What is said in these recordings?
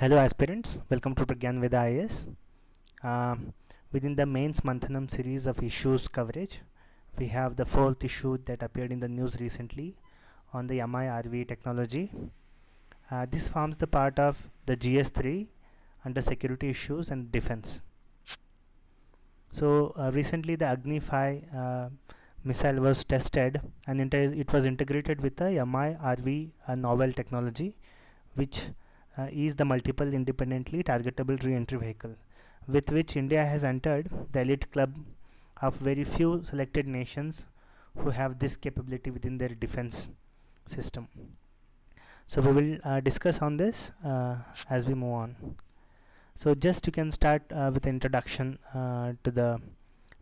Hello aspirants, welcome to Pragyān Veda IAS. Within the mains Manthanam series of issues coverage, we have the fourth issue that appeared in the news recently on the MIRV technology. This forms the part of the GS3 under security issues and defense. So recently the Agni 5 missile was tested and it was integrated with the MIRV novel technology, which is the multiple independently targetable re-entry vehicle, with which India has entered the elite club of very few selected nations who have this capability within their defense system. So we will discuss on this as we move on. So just you can start with introduction to the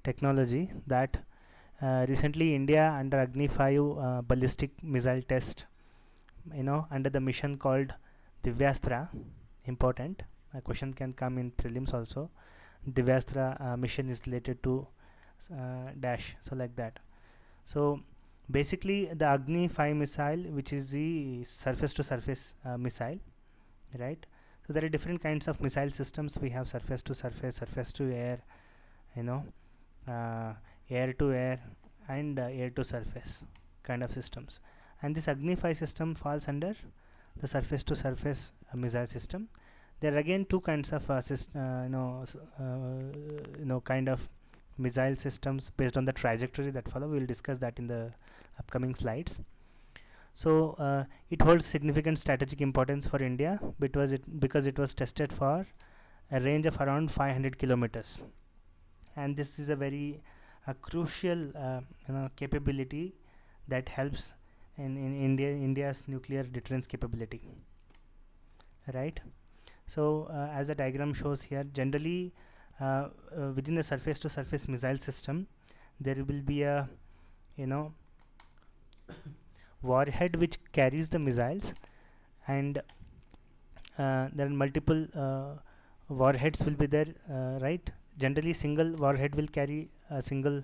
technology that recently India under Agni 5 ballistic missile test, under the mission called Divyastra. Important, a question can come in prelims also. Divyastra mission is related to dash, so like that. So basically the Agni 5 missile, which is the surface to surface missile, right? So there are different kinds of missile systems. We have surface to surface, surface to air, air to air, and air to surface kind of systems. And this Agni 5 system falls under the surface to surface missile system. There are again two kinds of kind of missile systems based on the trajectory that follow. We will discuss that in the upcoming slides. So it holds significant strategic importance for India because it was tested for a range of around 500 kilometers, and this is a very crucial capability that helps in India's nuclear deterrence capability, right? So as the diagram shows here, generally within the surface to surface missile system there will be a warhead which carries the missiles, and there are multiple warheads will be there, right? Generally single warhead will carry a single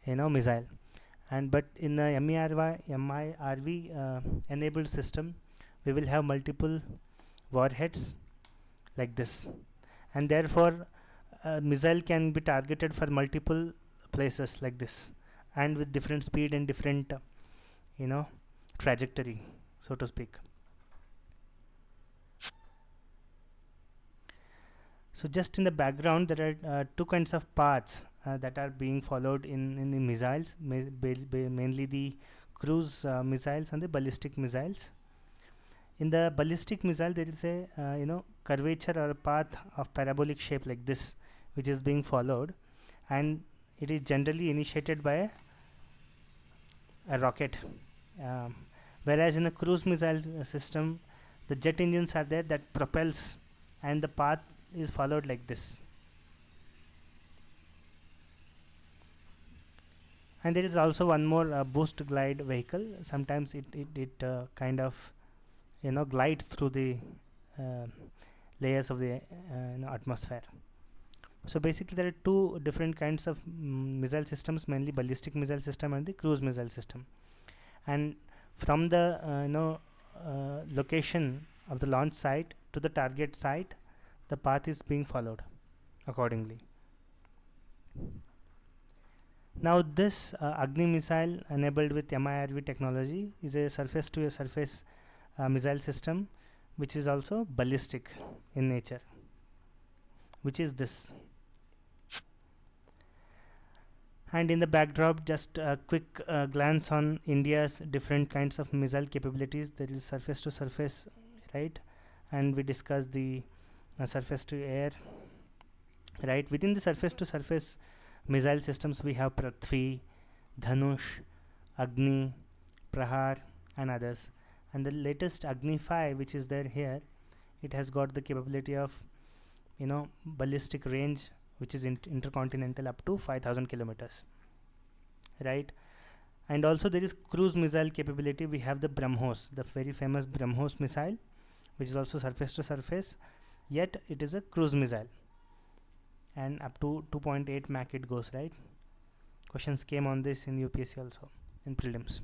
missile, and but in the MIRV enabled system we will have multiple warheads like this, and therefore missile can be targeted for multiple places like this, and with different speed and different trajectory, so to speak. So just in the background there are two kinds of paths that are being followed in the missiles, mainly the cruise missiles and the ballistic missiles. In the ballistic missile there is a curvature or a path of parabolic shape like this, which is being followed, and it is generally initiated by a rocket, whereas in a cruise missile system the jet engines are there that propels, and the path is followed like this. And there is also one more boost glide vehicle. Sometimes it kind of glides through the layers of the atmosphere. So basically there are two different kinds of missile systems, mainly ballistic missile system and the cruise missile system, and from the location of the launch site to the target site the path is being followed accordingly. Now this Agni missile enabled with MIRV technology is a surface to a surface missile system, which is also ballistic in nature, which is this. And in the backdrop, just a quick glance on India's different kinds of missile capabilities. There is surface to surface, right? And we discussed the surface to air, right? Within the surface to surface missile systems we have Prithvi, Dhanush, Agni, Prahar, and others. And the latest Agni 5, which is there here, it has got the capability of ballistic range which is intercontinental up to 5,000 kilometers, right? And also there is cruise missile capability. We have the BrahMos, the very famous BrahMos missile, which is also surface to surface, yet it is a cruise missile, and up to 2.8 Mach it goes, right? Questions came on this in UPSC also in prelims.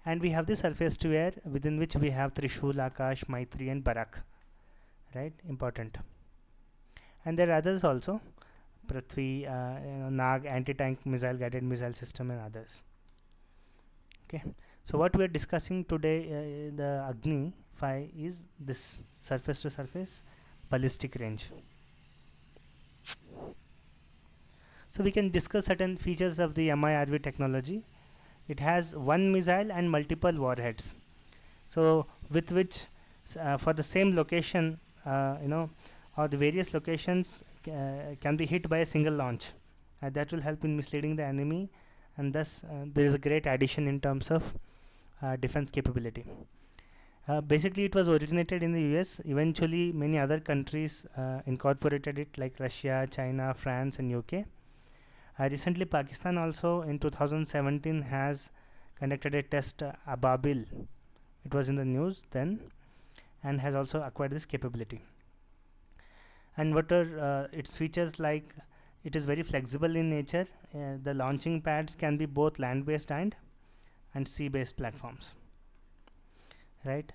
And we have the surface to air, within which we have Trishul, Akash, Maitri, and Barak. right? Important. And there are others also, Prithvi, Nag anti-tank missile guided missile system and others. Okay, so what we are discussing today, the Agni 5 is this surface to surface ballistic range. So we can discuss certain features of the MIRV technology. It has one missile and multiple warheads. So with which, for the same location, or the various locations can be hit by a single launch. That will help in misleading the enemy, and thus there is a great addition in terms of defense capability. Basically, it was originated in the US. Eventually, many other countries incorporated it, like Russia, China, France, and UK. Recently, Pakistan also in 2017 has conducted a test, Ababil. It was in the news then, and has also acquired this capability. And what are its features? Like, it is very flexible in nature. The launching pads can be both land-based and sea-based platforms, right?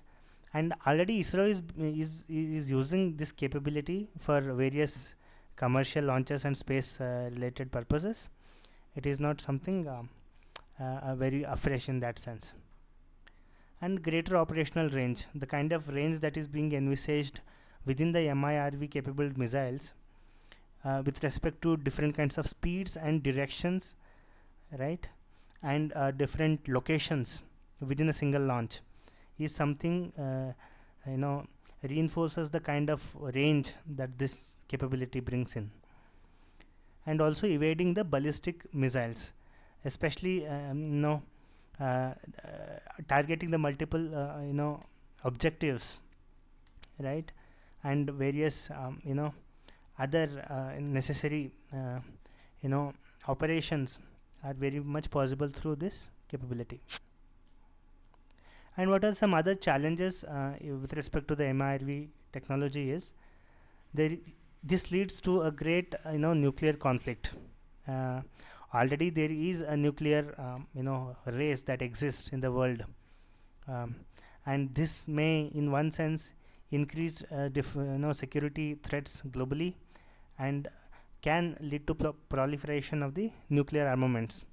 And already ISRO is using this capability for various commercial launches and space related purposes. It is not something very afresh in that sense. And greater operational range, the kind of range that is being envisaged within the MIRV capable missiles with respect to different kinds of speeds and directions, right, and different locations within a single launch is something reinforces the kind of range that this capability brings in. And also evading the ballistic missiles, especially targeting the multiple objectives, right, and various other necessary operations are very much possible through this capability. And what are some other challenges with respect to the MIRV technology is this leads to a great nuclear conflict. Already there is a nuclear race that exists in the world, and this may in one sense increase security threats globally and can lead to proliferation of the nuclear armaments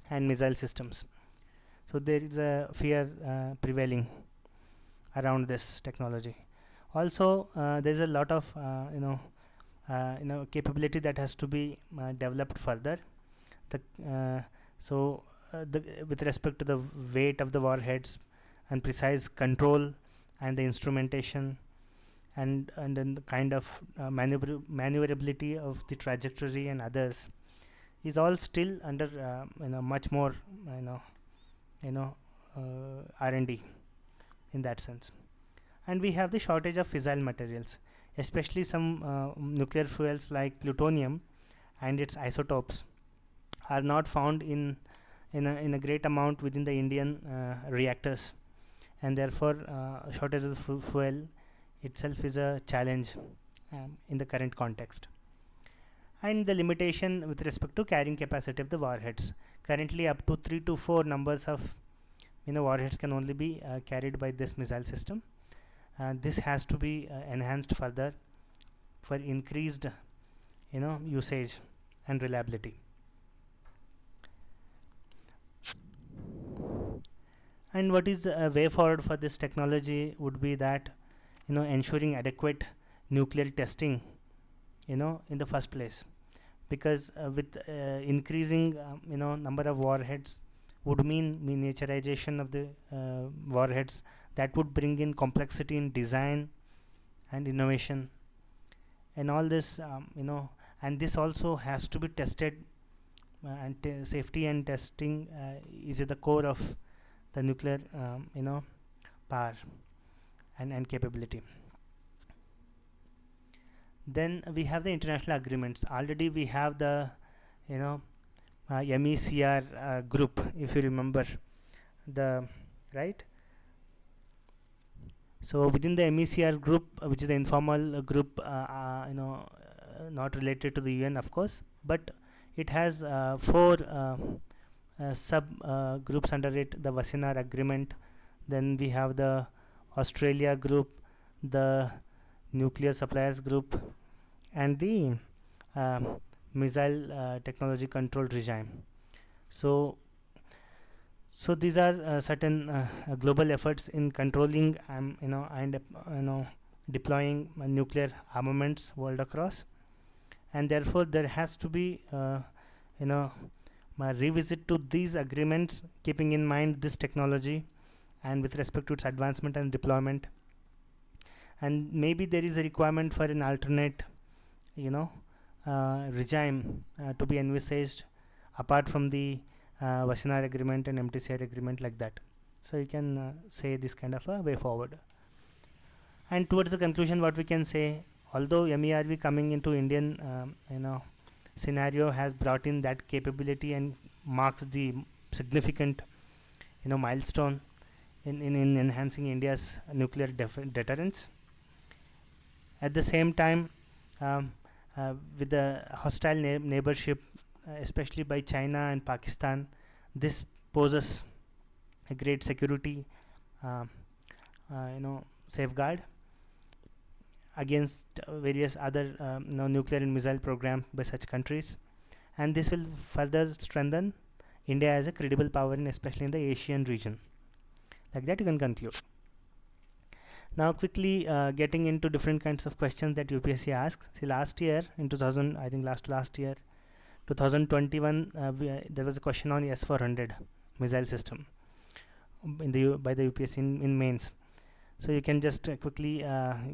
and missile systems. So there is a fear prevailing around this technology. Also, there is a lot of capability that has to be developed further. With respect to the weight of the warheads and precise control and the instrumentation, and then the kind of maneuverability of the trajectory and others is all still under much more R&D in that sense. And we have the shortage of fissile materials, especially some nuclear fuels like plutonium and its isotopes are not found in a great amount within the Indian reactors, and therefore shortage of fuel itself is a challenge in the current context. And the limitation with respect to carrying capacity of the warheads. Currently, up to 3 to 4 numbers of warheads can only be carried by this missile system. This has to be enhanced further for increased usage and reliability. And what is the way forward for this technology would be that ensuring adequate nuclear testing in the first place, because with increasing number of warheads would mean miniaturization of the warheads, that would bring in complexity in design and innovation and all this and this also has to be tested, and safety and testing is at the core of the nuclear power and capability. Then we have the international agreements. Already we have the MECR group, if you remember the right. So within the MECR group, which is the informal group, not related to the UN, of course, but it has 4 sub groups under it. The Wassenaar Agreement. Then we have the Australia group, the nuclear suppliers group, and the missile technology control regime. So these are certain global efforts in controlling and deploying nuclear armaments world across, and therefore there has to be you know revisit to these agreements, keeping in mind this technology and with respect to its advancement and deployment. And maybe there is a requirement for an alternate regime to be envisaged apart from the Wassenaar agreement and MTCR agreement, like that. So you can say this kind of a way forward. And towards the conclusion, what we can say, although MIRV coming into Indian scenario has brought in that capability and marks the significant milestone in enhancing India's nuclear deterrence. At the same time, with the hostile neighborship, especially by China and Pakistan, this poses a great security safeguard against various other nuclear and missile programs by such countries, and this will further strengthen India as a credible power especially in the Asian region. Like that you can conclude. Now quickly getting into different kinds of questions that UPSC asks. See, last year in 2000, I think last year 2021, there was a question on S400 missile system by the UPSC in mains. So you can just quickly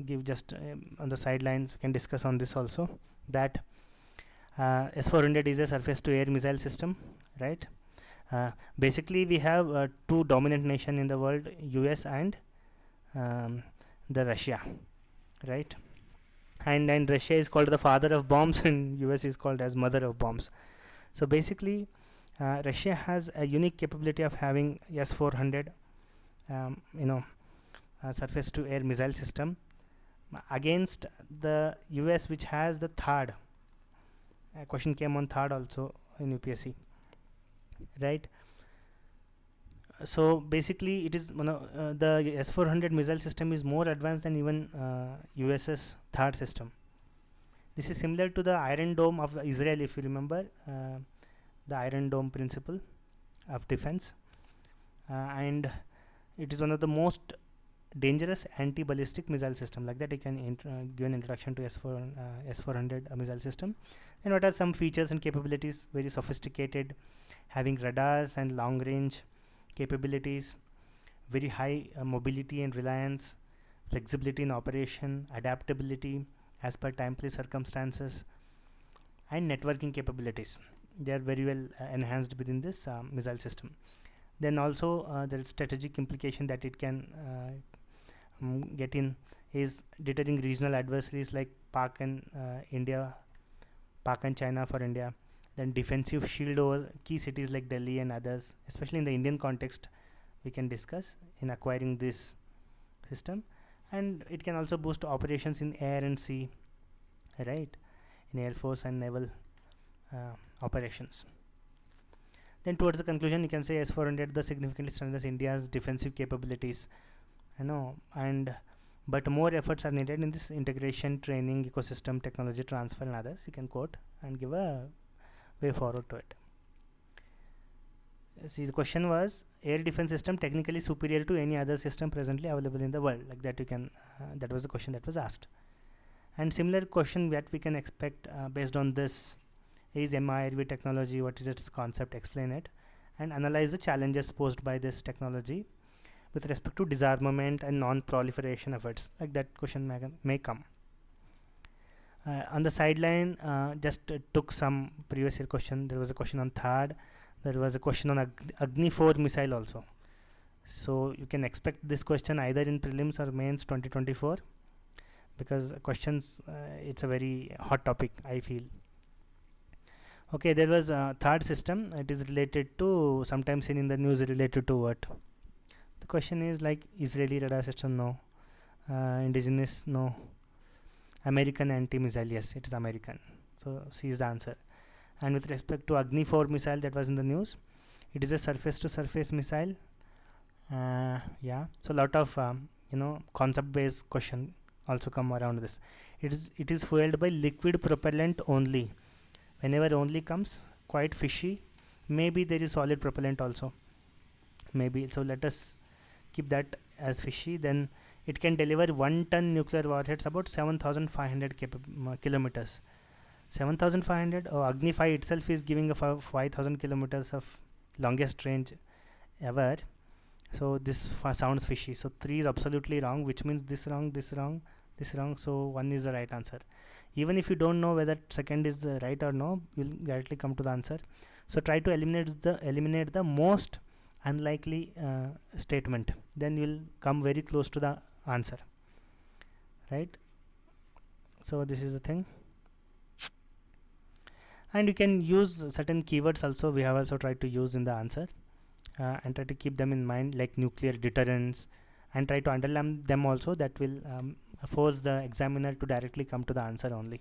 give just on the sidelines, we can discuss on this also, that S400 is a surface to air missile system, right? Basically we have two dominant nations in the world, US and the Russia, right? And Russia is called the father of bombs and US is called as mother of bombs. So basically Russia has a unique capability of having S400 surface to air missile system against the US, which has the third. A question came on third also in UPSC, right? So basically it is the S400 missile system is more advanced than even US's third system. This is similar to the Iron Dome of Israel, if you remember, the Iron Dome principle of defense, and it is one of the most dangerous anti-ballistic missile system. Like that you can give an introduction to S400 missile system. And what are some features and capabilities? Very sophisticated, having radars and long range capabilities, very high mobility and reliance, flexibility in operation, adaptability as per time place circumstances, and networking capabilities. They are very well enhanced within this missile system. Then also there is strategic implication that it can get in is deterring regional adversaries like Pak and China for India. Then defensive shield over key cities like Delhi and others, especially in the Indian context, we can discuss in acquiring this system. And it can also boost operations in air and sea, right, in air force and naval operations. Then towards the conclusion, you can say S400 the significantly strengthens India's defensive capabilities, but more efforts are needed in this integration, training, ecosystem, technology transfer and others. You can quote and give a way forward to it. See, the question was, air defense system technically superior to any other system presently available in the world. Like that you can that was the question that was asked. And similar question that we can expect based on this is MIRV technology, what is its concept, explain it, and analyze the challenges posed by this technology with respect to disarmament and non-proliferation efforts. Like that question may come. On the sideline, just took some previous year question. There was a question on third. There was a question on Agni 4 missile also. So you can expect this question either in prelims or mains 2024, because questions it's a very hot topic, I feel. Okay, there was a third system. It is related to, sometimes seen in the news, related to what? The question is like Israeli radar system, no. Indigenous, no. American anti-missile, yes, it is American. So C is the answer. And with respect to Agni 4 missile that was in the news, it is a surface to surface missile. Yeah, so a lot of concept based question also come around this. It is fueled by liquid propellant only. Whenever only comes quite fishy. Maybe there is solid propellant also, maybe. So let us keep that as fishy. Then it can deliver 1 ton nuclear warheads about 7,500 kilometers. 7,500. Oh, Agni 5 itself is giving a 5,000 kilometers of longest range ever. So this sounds fishy. So 3 is absolutely wrong, which means this wrong, this wrong, this wrong. So 1 is the right answer. Even if you don't know whether second is right or no, you'll directly come to the answer. So try to eliminate the most unlikely statement, then you will come very close to the answer, right? So this is the thing. And you can use certain keywords also. We have also tried to use in the answer, and try to keep them in mind, like nuclear deterrence, and try to underline them also. That will force the examiner to directly come to the answer only.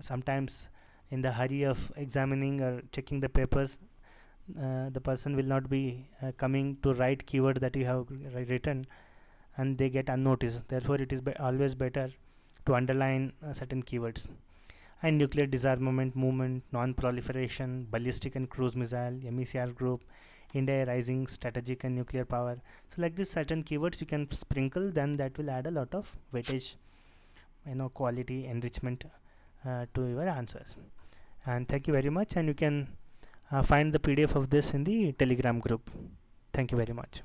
Sometimes in the hurry of examining or checking the papers, the person will not be coming to write keyword that you have written, and they get unnoticed. Therefore it is always better to underline certain keywords. And nuclear disarmament movement, non-proliferation, ballistic and cruise missile, MECR group, India rising strategic and nuclear power. So like this, certain keywords you can sprinkle, then that will add a lot of weightage, quality enrichment to your answers. And thank you very much. And you can find the PDF of this in the Telegram group. Thank you very much.